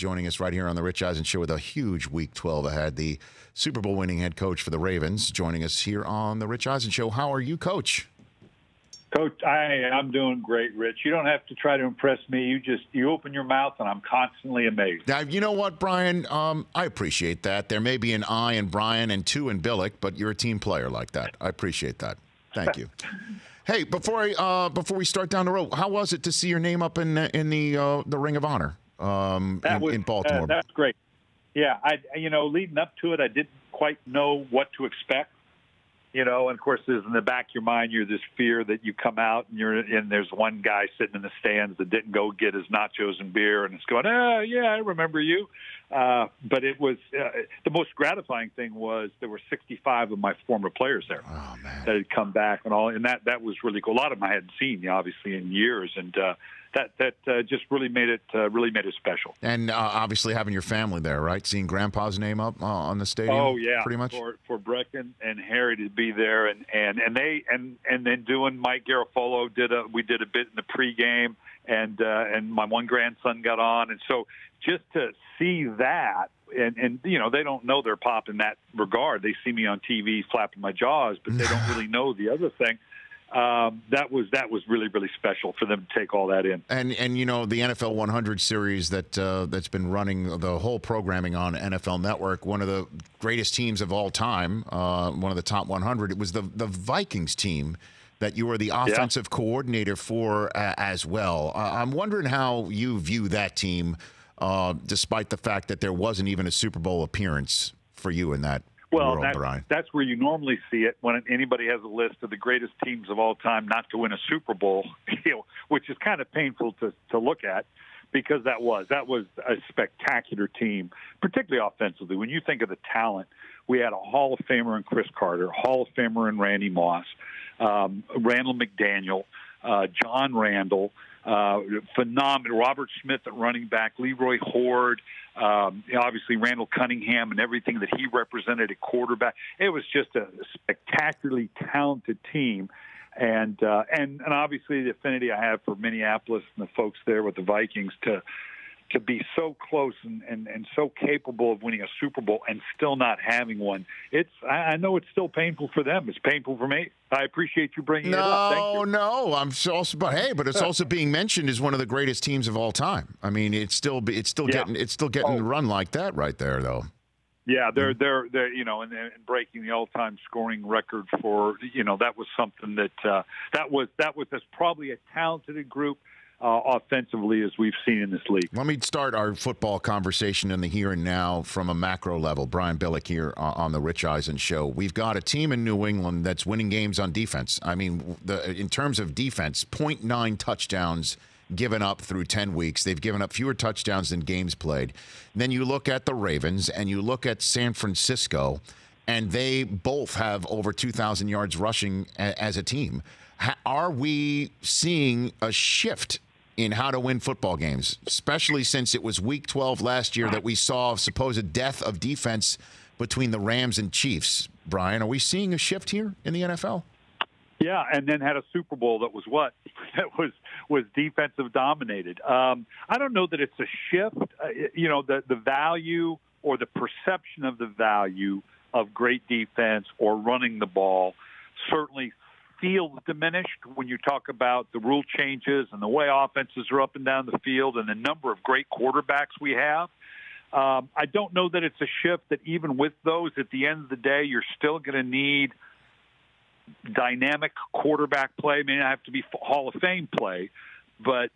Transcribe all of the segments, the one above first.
joining us right here on the Rich Eisen Show with a huge Week 12 ahead. The Super Bowl winning head coach for the Ravens joining us here on the Rich Eisen Show. How are you, Coach? Coach, I'm doing great, Rich. You don't have to try to impress me. You open your mouth, and I'm constantly amazed. Now, you know what, Brian? I appreciate that. There may be an I in Brian and two in Billick, but you're a team player like that. I appreciate that. Thank you. Hey, before we start down the road, how was it to see your name up in the Ring of Honor in Baltimore? That's great. Yeah, leading up to it, I didn't quite know what to expect. And of course, there's in the back of your mind, you're this fear that you come out and there's one guy sitting in the stands that didn't go get his nachos and beer, and it's going, yeah, I remember you. But it was the most gratifying thing was there were 65 of my former players there that had come back and all, and that was really cool. A lot of them I hadn't seen, obviously, in years, and that just really made it special. And obviously having your family there, right? Seeing Grandpa's name up on the stadium. Oh yeah, pretty much for Brecken and Harry to be there, and then doing Mike Garafolo we did a bit in the pregame, and my one grandson got on, and so just to see that. And they don't know their pop in that regard. They see me on TV flapping my jaws, but they don't really know the other thing. That was really, really special for them to take all that in. And the NFL 100 series that's been running the whole programming on NFL Network, one of the greatest teams of all time, one of the top 100. It was the Vikings team that you were the offensive coordinator for as well. I'm wondering how you view that team, despite the fact that there wasn't even a Super Bowl appearance for you in that. Well, that's where you normally see it when anybody has a list of the greatest teams of all time not to win a Super Bowl, which is kind of painful to look at, because that was a spectacular team, particularly offensively. When you think of the talent, we had a Hall of Famer in Chris Carter, Hall of Famer in Randy Moss, Randall McDaniel, John Randall, phenomenal Robert Smith at running back, Leroy Horde, obviously Randall Cunningham and everything that he represented at quarterback. It was just a spectacularly talented team, and obviously the affinity I have for Minneapolis and the folks there with the Vikings to be so close and so capable of winning a Super Bowl and still not having one. I know it's still painful for them. It's painful for me. I appreciate you bringing it up. Thank you. No, but it's also being mentioned as one of the greatest teams of all time. I mean, it's still getting the run like that right there, though. Yeah, they're and breaking the all-time scoring record for that was something that was probably a talented group. Offensively, as we've seen in this league. Let me start our football conversation in the here and now from a macro level. Brian Billick here on the Rich Eisen Show. We've got a team in New England that's winning games on defense. I mean, in terms of defense, 0.9 touchdowns given up through 10 weeks. They've given up fewer touchdowns than games played. Then you look at the Ravens and you look at San Francisco, and they both have over 2,000 yards rushing as a team. Are we seeing a shift in how to win football games, especially since it was Week 12 last year that we saw supposed death of defense between the Rams and Chiefs? Brian, are we seeing a shift here in the NFL? Yeah, and then had a Super Bowl that was what? That was defensive dominated. I don't know that it's a shift. The value or the perception of the value of great defense or running the ball certainly feels diminished when you talk about the rule changes and the way offenses are up and down the field and the number of great quarterbacks we have. I don't know that it's a shift that even with those, at the end of the day, you're still going to need dynamic quarterback play. I mean, it have to be Hall of Fame play, but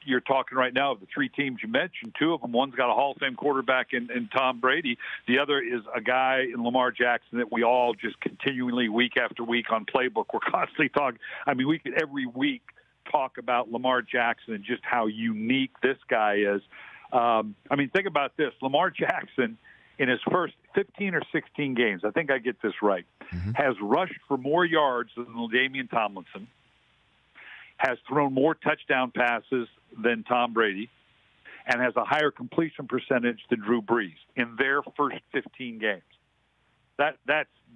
you're talking right now of the three teams you mentioned. Two of them, one's got a Hall of Fame quarterback in Tom Brady. The other is a guy in Lamar Jackson that we all just continually, week after week on Playbook, we're constantly talking. I mean, we could every week talk about Lamar Jackson and just how unique this guy is. I mean, think about this. Lamar Jackson, in his first 15 or 16 games, I think I get this right, has rushed for more yards than Damian Tomlinson, has thrown more touchdown passes than Tom Brady, and has a higher completion percentage than Drew Brees in their first 15 games. That's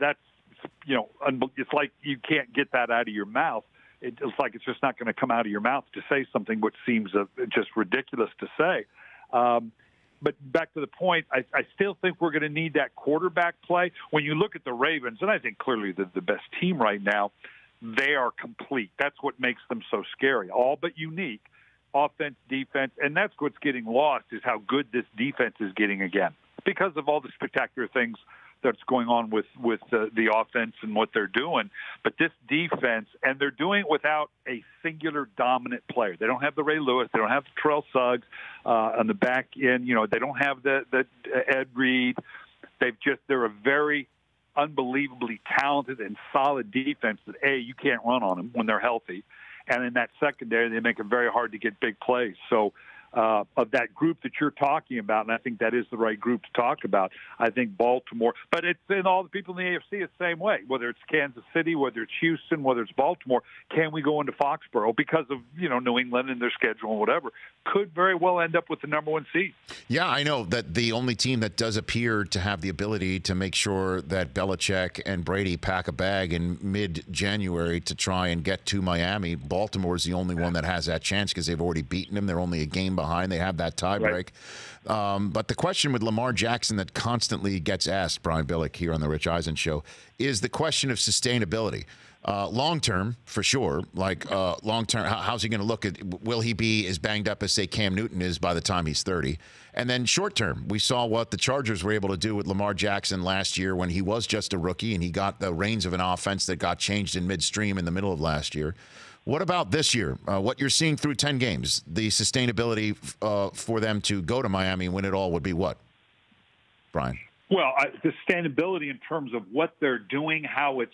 it's like you can't get that out of your mouth. It's like it's just not going to come out of your mouth to say something which seems just ridiculous to say. But back to the point, I still think we're going to need that quarterback play. When you look at the Ravens, and I think clearly they're the best team right now, they are complete. That's what makes them so scary, all but unique. Offense, defense, and that's what's getting lost is how good this defense is getting again because of all the spectacular things that's going on with the offense and what they're doing. But this defense, and they're doing it without a singular dominant player. They don't have the Ray Lewis. They don't have the Terrell Suggs on the back end. You know, they don't have the Ed Reed. They're a very unbelievably talented and solid defense that, A, you can't run on them when they're healthy. And in that secondary, they make it very hard to get big plays. So of that group that you're talking about, and I think that is the right group to talk about, I think Baltimore, but it's in all the people in the AFC the same way, whether it's Kansas City, whether it's Houston, whether it's Baltimore, can we go into Foxborough because of, you know, New England and their schedule and whatever, could very well end up with the number one seed. Yeah, I know that the only team that does appear to have the ability to make sure that Belichick and Brady pack a bag in mid-January to try and get to Miami, Baltimore is the only one that has that chance because they've already beaten them. They're only a game behind. They have that tie break. Right. But the question with Lamar Jackson that constantly gets asked, Brian Billick here on the Rich Eisen Show, is the question of sustainability. Long term, for sure. Like long term, how's he going to look at? Will he be as banged up as, say, Cam Newton is by the time he's 30? And then short term, we saw what the Chargers were able to do with Lamar Jackson last year when he was just a rookie and he got the reins of an offense that got changed in midstream in the middle of last year. What about this year? What you're seeing through 10 games, the sustainability for them to go to Miami and win it all would be what, Brian? Well, the sustainability in terms of what they're doing, how it's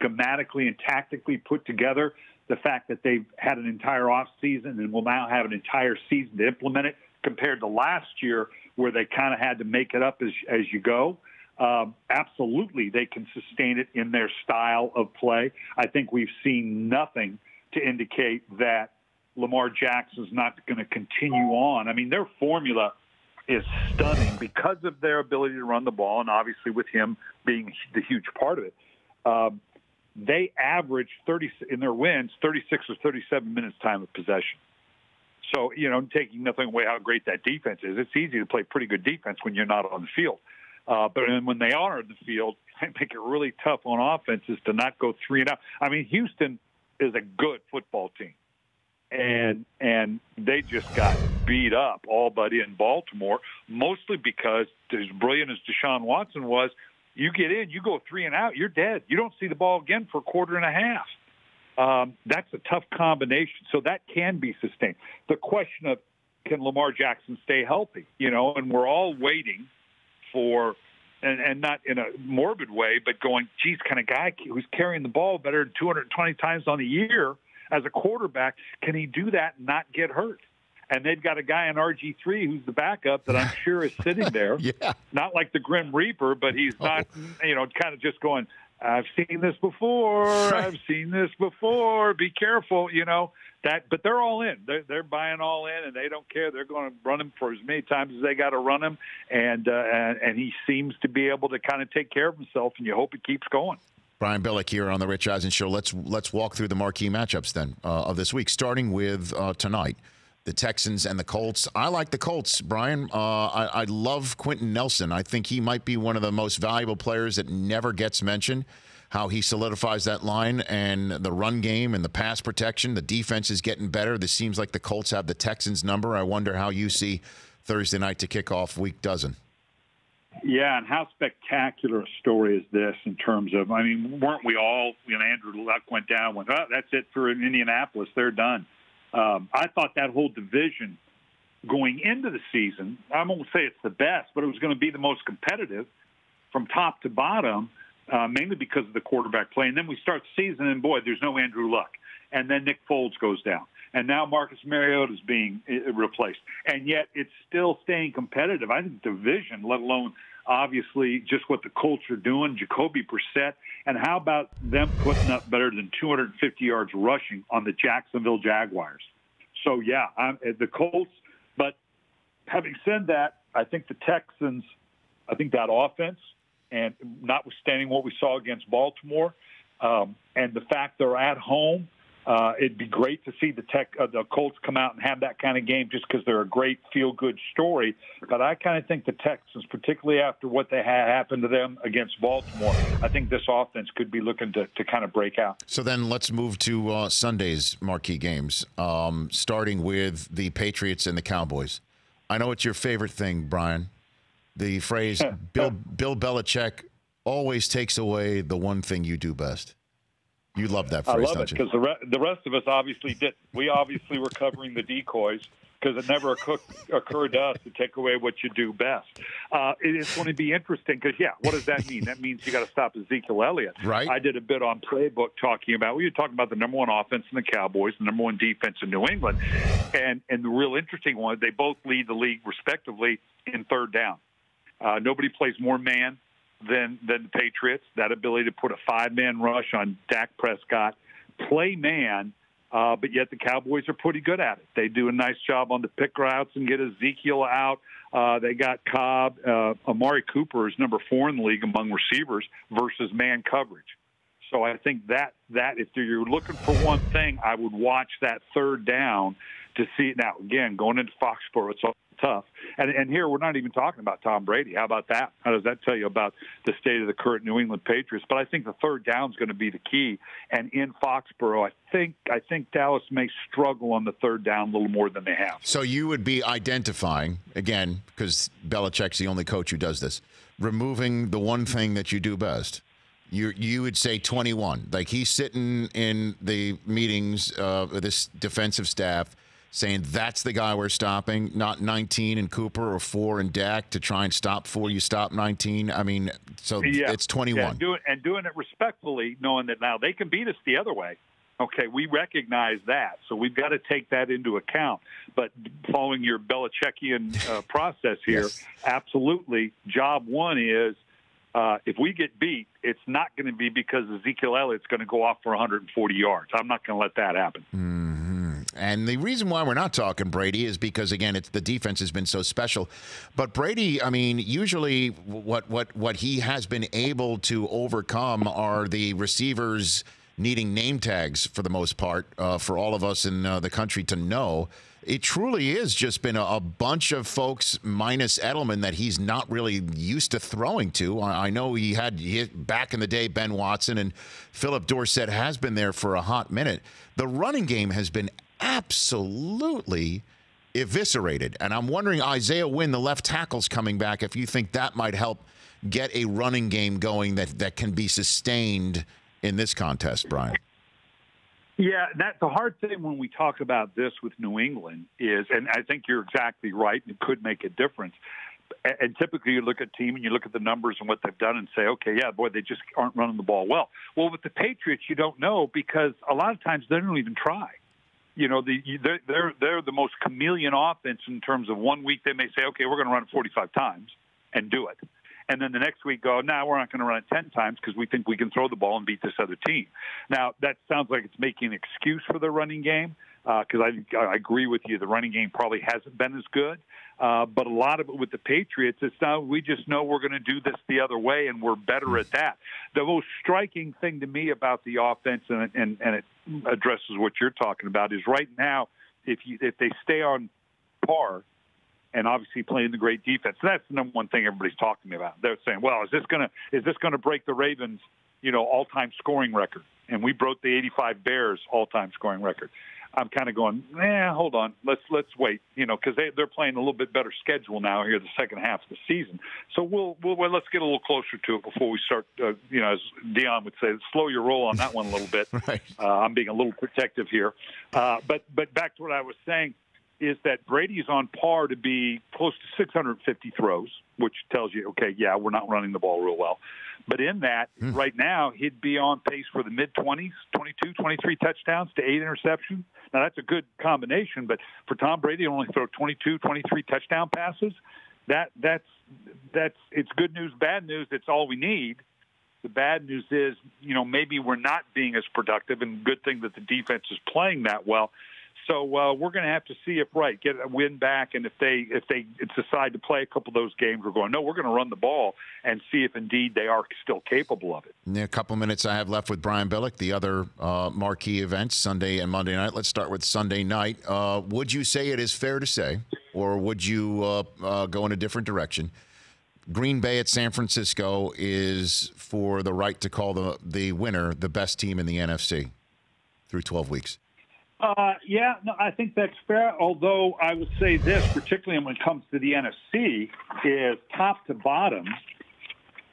schematically and tactically put together, the fact that they've had an entire offseason and will now have an entire season to implement it compared to last year where they kind of had to make it up as you go. Absolutely, they can sustain it in their style of play. I think we've seen nothing to indicate that Lamar Jackson's not going to continue on. I mean, their formula is stunning because of their ability to run the ball, and obviously with him being the huge part of it. They average 30 in their wins, 36 or 37 minutes time of possession. So, you know, taking nothing away how great that defense is, it's easy to play pretty good defense when you're not on the field. But when they are in the field, they make it really tough on offenses to not go 3-and-out. I mean, Houston is a good football team, and they just got beat up all but in Baltimore, mostly because as brilliant as Deshaun Watson was, you get in, you go 3-and-out, you're dead. You don't see the ball again for a quarter and a half. That's a tough combination, so that can be sustained. The question of can Lamar Jackson stay healthy, you know, and we're all waiting for, and not in a morbid way, but going, geez, kind of guy who's carrying the ball better than 220 times on the year as a quarterback, can he do that and not get hurt? And they've got a guy in RG3 who's the backup that I'm sure is sitting there, yeah. Not like the Grim Reaper, but he's not, you know, kind of just going, I've seen this before. I've seen this before. Be careful, you know. But they're all in. They're buying all in, and they don't care. They're going to run him for as many times as they got to run him, and he seems to be able to kind of take care of himself, and you hope it keeps going. Brian Billick here on the Rich Eisen Show. Let's walk through the marquee matchups then of this week, starting with tonight. The Texans and the Colts. I like the Colts, Brian. I love Quentin Nelson. I think he might be one of the most valuable players that never gets mentioned. How he solidifies that line and the run game and the pass protection. The defense is getting better. This seems like the Colts have the Texans' number. I wonder how you see Thursday night to kick off week dozen. Yeah, and how spectacular a story is this in terms of, I mean, weren't we all, you know, Andrew Luck went down, went, oh, that's it for Indianapolis. They're done. I thought that whole division going into the season, I won't say it's the best, but it was going to be the most competitive from top to bottom, mainly because of the quarterback play. And then we start the season, and, boy, there's no Andrew Luck. And then Nick Foles goes down. And now Marcus Mariota is being replaced. And yet it's still staying competitive. I think division, let alone obviously just what the Colts are doing, Jacoby Brissett, and how about them putting up better than 250 yards rushing on the Jacksonville Jaguars? So, yeah, the Colts. But having said that, I think the Texans, I think that offense, and notwithstanding what we saw against Baltimore, and the fact they're at home, It'd be great to see the Colts come out and have that kind of game just because they're a great feel-good story. But I kind of think the Texans, particularly after what they had happened to them against Baltimore, I think this offense could be looking to kind of break out. So then let's move to Sunday's marquee games, starting with the Patriots and the Cowboys. I know it's your favorite thing, Brian. The phrase Bill Belichick always takes away the one thing you do best. You love that phrase, I love don't it you? because the rest of us obviously didn't. We obviously were covering the decoys because it never occurred to us to take away what you do best. It is going to be interesting because, what does that mean? That means you got to stop Ezekiel Elliott. Right. I did a bit on Playbook we were talking about the number one offense in the Cowboys, the number one defense in New England, and the real interesting one, they both lead the league respectively in third down. Nobody plays more man than the Patriots. That ability to put a five-man rush on Dak Prescott, play man, but yet the Cowboys are pretty good at it. They do a nice job on the pick routes and get Ezekiel out. They got Cobb. Amari Cooper is number 4 in the league among receivers versus man coverage. So I think that if you're looking for one thing, I would watch that third down to see it. Now, again, going into Foxborough, it's all tough. And here we're not even talking about Tom Brady. How about that? How does that tell you about the state of the current New England Patriots? But I think the third down is going to be the key. And in Foxborough, I think Dallas may struggle on the third down a little more than they have. So you would be identifying, again, because Belichick's the only coach who does this, removing the one thing that you do best. You would say 21. Like he's sitting in the meetings with this defensive staff saying that's the guy we're stopping, not 19 in Cooper or 4 in Dak to try and stop 4. You stop 19. I mean, so it's 21. Yeah, doing it respectfully, knowing that now they can beat us the other way. Okay, we recognize that, so we've got to take that into account. But following your Belichickian process here, yes. Absolutely, job one is if we get beat, it's not going to be because Ezekiel Elliott's going to go off for 140 yards. I'm not going to let that happen. Mm-hmm. And the reason why we're not talking Brady is because, again, the defense has been so special. But Brady, I mean, usually what he has been able to overcome are the receivers needing name tags for the most part for all of us in the country to know. It truly is just been a bunch of folks minus Edelman that he's not really used to throwing to. I know he had back in the day Ben Watson, and Philip Dorsett has been there for a hot minute. The running game has been absolutely eviscerated. And I'm wondering, Isaiah Wynn, the left tackle's coming back, if you think that might help get a running game going that can be sustained in this contest, Brian. Yeah, that's the hard thing when we talk about this with New England is, and I think you're exactly right, it could make a difference. And typically you look at a team and you look at the numbers and what they've done and say, okay, yeah, boy, they just aren't running the ball well. Well, with the Patriots, you don't know because a lot of times they don't even try. You know, they're the most chameleon offense in terms of 1 week they may say, okay, we're going to run it 45 times and do it. And then the next week go, no, we're not going to run it 10 times because we think we can throw the ball and beat this other team. Now, that sounds like it's making an excuse for the running game because I agree with you. The running game probably hasn't been as good. But a lot of it with the Patriots, it's now we just know we're going to do this the other way, and we're better at that. The most striking thing to me about the offense, and it addresses what you're talking about, is right now, if they stay on par, and obviously playing the great defense. That's the number one thing everybody's talking to me about. They're saying, well, is this going to break the Ravens, all-time scoring record? And we broke the 85 Bears all-time scoring record. I'm kind of going, hold on. Let's wait, because they're playing a little bit better schedule now here the second half of the season. So let's get a little closer to it before we start, as Dion would say, slow your roll on that one a little bit. Right. I'm being a little protective here. But back to what I was saying, is that Brady's on par to be close to 650 throws, which tells you, okay, yeah, we're not running the ball real well. But in that, right now, he'd be on pace for the mid-20s, 22, 23 touchdowns to 8 interceptions. Now, that's a good combination, but for Tom Brady to only throw 22, 23 touchdown passes, that's it's good news, bad news. It's all we need. The bad news is, maybe we're not being as productive, and good thing that the defense is playing that well. So we're going to have to see if get a win back, and if they decide to play a couple of those games, we're going, no, we're going to run the ball and see if indeed they are still capable of it. In a couple minutes I have left with Brian Billick, the other marquee events, Sunday and Monday night. Let's start with Sunday night. Would you say it is fair to say, or would you go in a different direction? Green Bay at San Francisco is, for the right to call the winner, the best team in the NFC through 12 weeks. Yeah, no, I think that's fair. Although I would say this, particularly when it comes to the NFC, is top to bottom,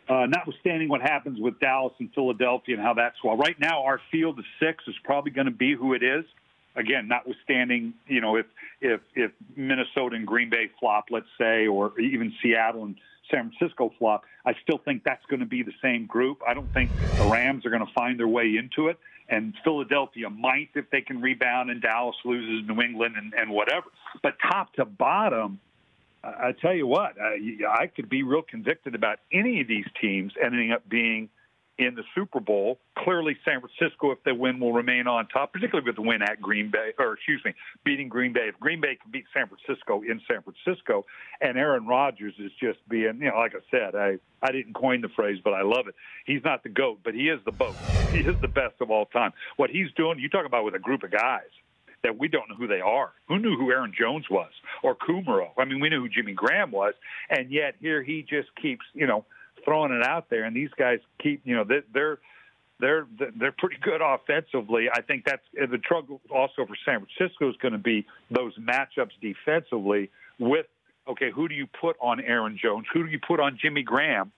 notwithstanding what happens with Dallas and Philadelphia and how that's well. Right now, our field of 6 is probably going to be who it is. Again, notwithstanding, if Minnesota and Green Bay flop, let's say, or even Seattle and San Francisco flop, I still think that's going to be the same group. I don't think the Rams are going to find their way into it. And Philadelphia might if they can rebound, and Dallas loses New England and whatever. But top to bottom, I tell you what, I could be real convicted about any of these teams ending up being in the Super Bowl. Clearly, San Francisco, if they win, will remain on top, particularly with the win at Green Bay, beating Green Bay. If Green Bay can beat San Francisco in San Francisco, and Aaron Rodgers is just being, like I said, I didn't coin the phrase, but I love it. He's not the GOAT, but he is the BOAT. He is the best of all time. What he's doing, you talk about with a group of guys that we don't know who they are. Who knew who Aaron Jones was or Kumaro? I mean, we knew who Jimmy Graham was, and yet here he just keeps, throwing it out there, and these guys keep, they're pretty good offensively. I think that's the trouble also for San Francisco is going to be those matchups defensively with, okay, who do you put on Aaron Jones? Who do you put on Jimmy Graham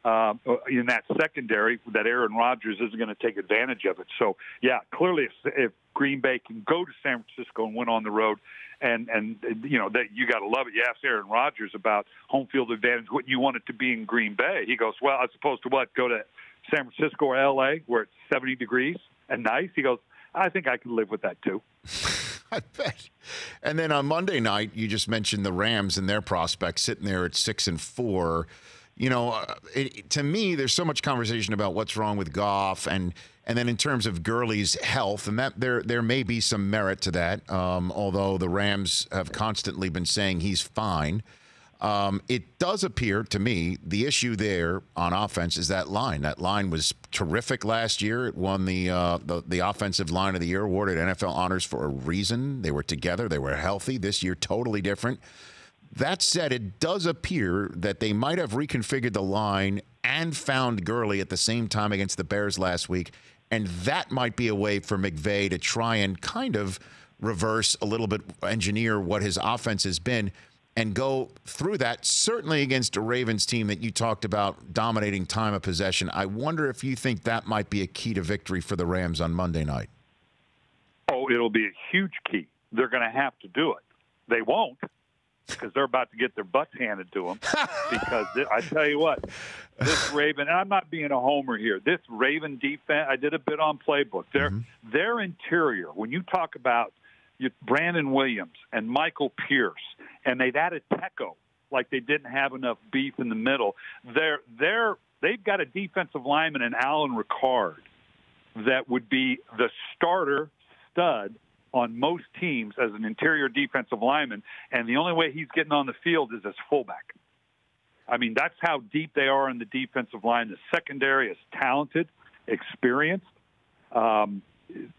in that secondary that Aaron Rodgers isn't going to take advantage of it? So, yeah, clearly if Green Bay can go to San Francisco and win on the road, and that you got to love it. You asked Aaron Rodgers about home field advantage, what you want it to be in Green Bay. He goes, well, as opposed to what? Go to San Francisco or L.A. where it's 70 degrees and nice? He goes, I think I can live with that too. I bet. And then on Monday night, you just mentioned the Rams and their prospects sitting there at 6-4. To me, there's so much conversation about what's wrong with Goff, and then in terms of Gurley's health, and that there may be some merit to that, although the Rams have constantly been saying he's fine. It does appear to me the issue there on offense is that line. That line was terrific last year. It won the Offensive Line of the Year, awarded NFL honors for a reason. They were together. They were healthy. This year, totally different. That said, it does appear that they might have reconfigured the line and found Gurley at the same time against the Bears last week, and that might be a way for McVay to try and kind of reverse a little bit, engineer what his offense has been, and go through that, certainly against a Ravens team that you talked about dominating time of possession. I wonder if you think that might be a key to victory for the Rams on Monday night. Oh, it'll be a huge key. They're going to have to do it. They won't, because they're about to get their butts handed to them. Because I tell you what, this Raven, and I'm not being a homer here, this Raven defense, I did a bit on Playbook. Their interior, when you talk about Brandon Williams and Michael Pierce, and they've added Teco, like they didn't have enough beef in the middle, they've got a defensive lineman in Alan Ricard that would be the starter stud on most teams as an interior defensive lineman, and the only way he's getting on the field is as fullback. I mean, that's how deep they are in the defensive line. The secondary is talented, experienced. The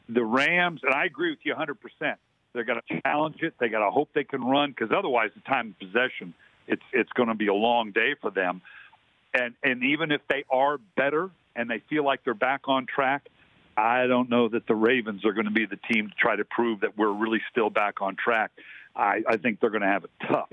Rams, and I agree with you 100%, they're going to challenge it. They got to hope they can run, because otherwise the time of possession, it's going to be a long day for them. And even if they are better and they feel like they're back on track, I don't know that the Ravens are going to be the team to try to prove that we're really still back on track. I think they're going to have a tough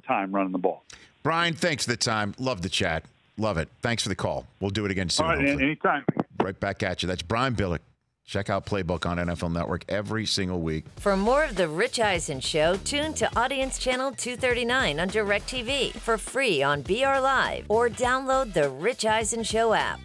time running the ball. Brian, thanks for the time. Love the chat. Love it. Thanks for the call. We'll do it again soon. All right, anytime. Right back at you. That's Brian Billick. Check out Playbook on NFL Network every single week. For more of The Rich Eisen Show, tune to Audience Channel 239 on DirecTV for free on BR Live, or download the Rich Eisen Show app.